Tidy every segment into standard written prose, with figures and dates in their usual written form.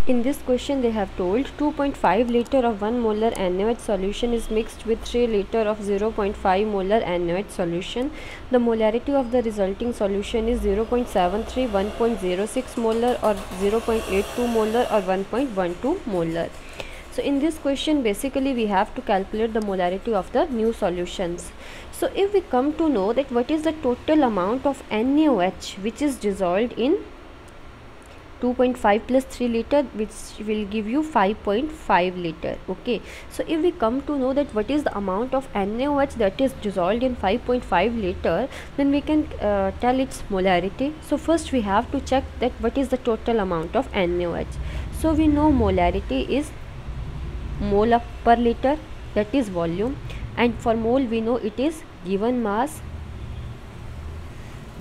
In this question they have told 2.5 liter of 1 molar NaOH solution is mixed with 3 liter of 0.5 molar NaOH solution. The molarity of the resulting solution is 0.73, 1.06 molar or 0.82 molar or 1.12 molar. So in this question basically we have to calculate the molarity of the new solutions. So if we come to know that what is the total amount of NaOH which is dissolved in 2.5 plus 3 liter, which will give you 5.5 liter. Okay, so if we come to know that what is the amount of NaOH that is dissolved in 5.5 liter, then we can tell its molarity. So first we have to check that what is the total amount of NaOH. So we know molarity is mole per liter, that is volume, and for mole we know it is given mass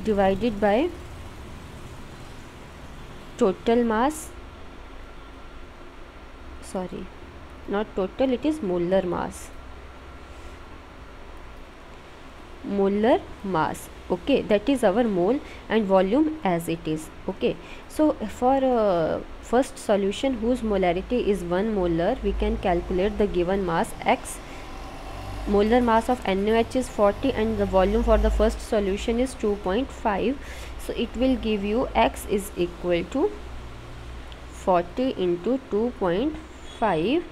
divided by total mass, sorry, not total, it is molar mass, molar mass. Okay, that is our mole, and volume as it is. Okay, so for first solution whose molarity is 1 molar, we can calculate the given mass x. Molar mass of NaOH is 40 and the volume for the first solution is 2.5. So it will give you x is equal to 40 into 2.5.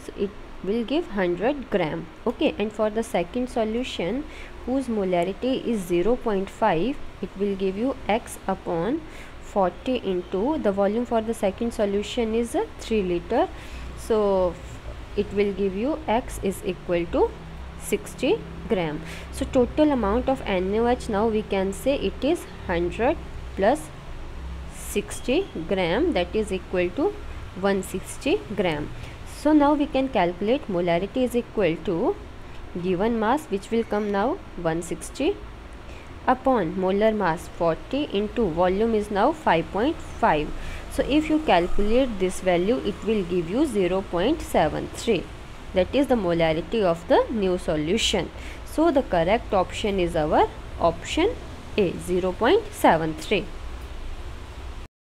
So it will give 100 gram. Okay, and for the second solution whose molarity is 0.5, it will give you x upon 40 into the volume for the second solution is 3 liter. So it will give you x is equal to 60 gram. So total amount of NaOH now we can say it is 100 plus 60 gram, that is equal to 160 gram. So now we can calculate molarity is equal to given mass, which will come now 160 upon molar mass 40 into volume is now 5.5. So if you calculate this value, it will give you 0.73. That is the molarity of the new solution. So the correct option is our option A, 0.73.